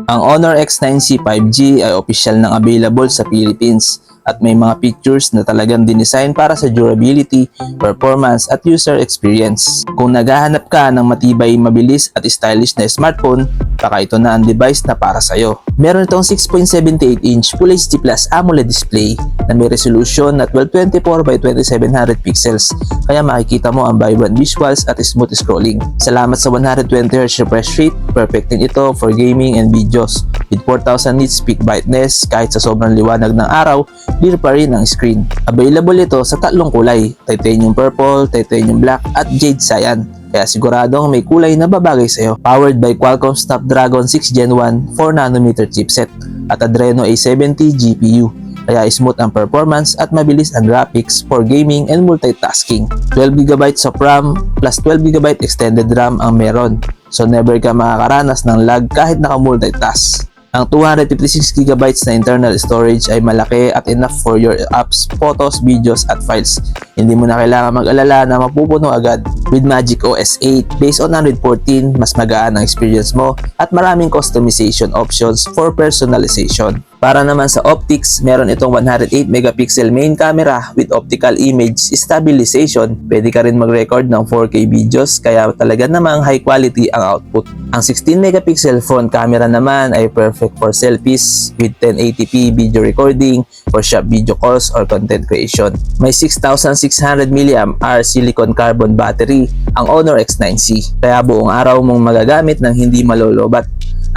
Ang Honor X9C 5G ay opisyal nang available sa Philippines at may mga features na talagang dinesign para sa durability, performance at user experience. Kung naghahanap ka ng matibay, mabilis at stylish na smartphone, baka ito na ang device na para sa'yo. Meron itong 6.78-inch Full HD Plus AMOLED display na may resolution na 1224 by 2700 pixels, kaya makikita mo ang vibrant visuals at smooth scrolling. Salamat sa 120Hz refresh rate, perfect din ito for gaming and videos. With 4000 nits peak brightness, kahit sa sobrang liwanag ng araw, clear pa rin ang screen. Available ito sa tatlong kulay, titanium purple, titanium black at jade cyan. Kaya siguradong may kulay na babagay sa'yo. Powered by Qualcomm Snapdragon 6 Gen 1 4nm chipset at Adreno A70 GPU. Kaya smooth ang performance at mabilis ang graphics for gaming and multitasking. 12GB of RAM plus 12GB extended RAM ang meron. So never ka makakaranas ng lag kahit naka-multitask. Ang 256GB na internal storage ay malaki at enough for your apps, photos, videos at files. Hindi mo na kailangan mag-alala na mapupuno agad. With Magic OS 8 based on Android 14, mas magaan ang experience mo at maraming customization options for personalization. Para naman sa optics, meron itong 108MP main camera with optical image stabilization. Pwede ka rin mag-record ng 4K videos, kaya talaga namang high quality ang output. Ang 16MP front camera naman ay perfect for selfies with 1080p video recording for short video calls or content creation. May 6600 mAh silicon carbon battery ang Honor X9C, kaya buong araw mong magagamit ng hindi malolobat.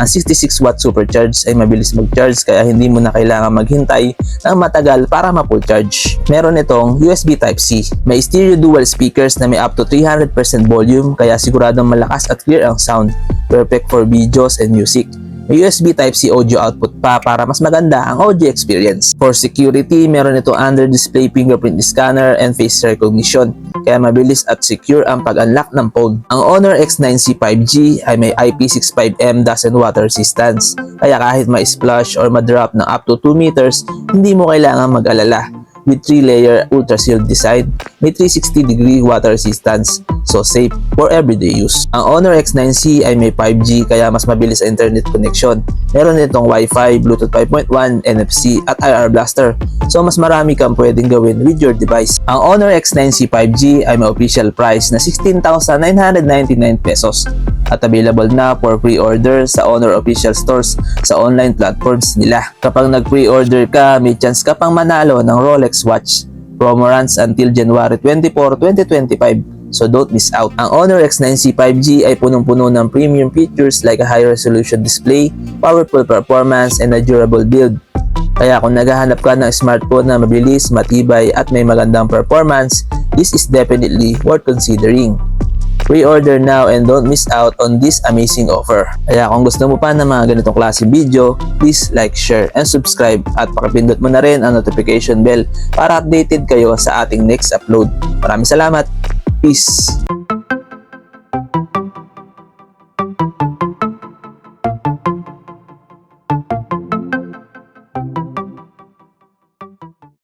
Ang 66W supercharge ay mabilis mag-charge, kaya hindi mo na kailangan maghintay ng matagal para ma-full charge. Meron itong USB Type-C. May stereo dual speakers na may up to 300% volume, kaya siguradong malakas at clear ang sound. Perfect for videos and music. May USB Type-C audio output pa para mas maganda ang audio experience. For security, meron itong under-display fingerprint scanner and face recognition, kaya mabilis at secure ang pag-unlock ng phone. Ang Honor X9C 5G ay may IP65M dust and water resistance, kaya kahit ma-splash or ma-drop ng up to 2 meters, hindi mo kailangan mag-alala. With 3-layer ultra sealed design, may 360-degree water resistance, so safe for everyday use. Ang Honor X9C ay may 5G, kaya mas mabilis ang internet connection. Meron itong Wi-Fi, Bluetooth 5.1, NFC at IR blaster, so mas marami kang pwedeng gawin with your device. Ang Honor X9C 5G ay may official price na 16,999 pesos at available na for pre-order sa Honor official stores sa online platforms nila. Kapag nag-pre-order ka, may chance ka pang manalo ng Rolex watch. Promo runs until January 24, 2025. So don't miss out. Ang Honor X9C 5G ay punong-puno ng premium features like a high-resolution display, powerful performance, and a durable build. Kaya kung naghahanap ka ng smartphone na mabilis, matibay, at may magandang performance, this is definitely worth considering. Pre-order now and don't miss out on this amazing offer. Kaya kung gusto mo pa ng mga ganitong klaseng video, please like, share, and subscribe at pakipindot mo na rin ang notification bell para updated kayo sa ating next upload. Maraming salamat! Peace!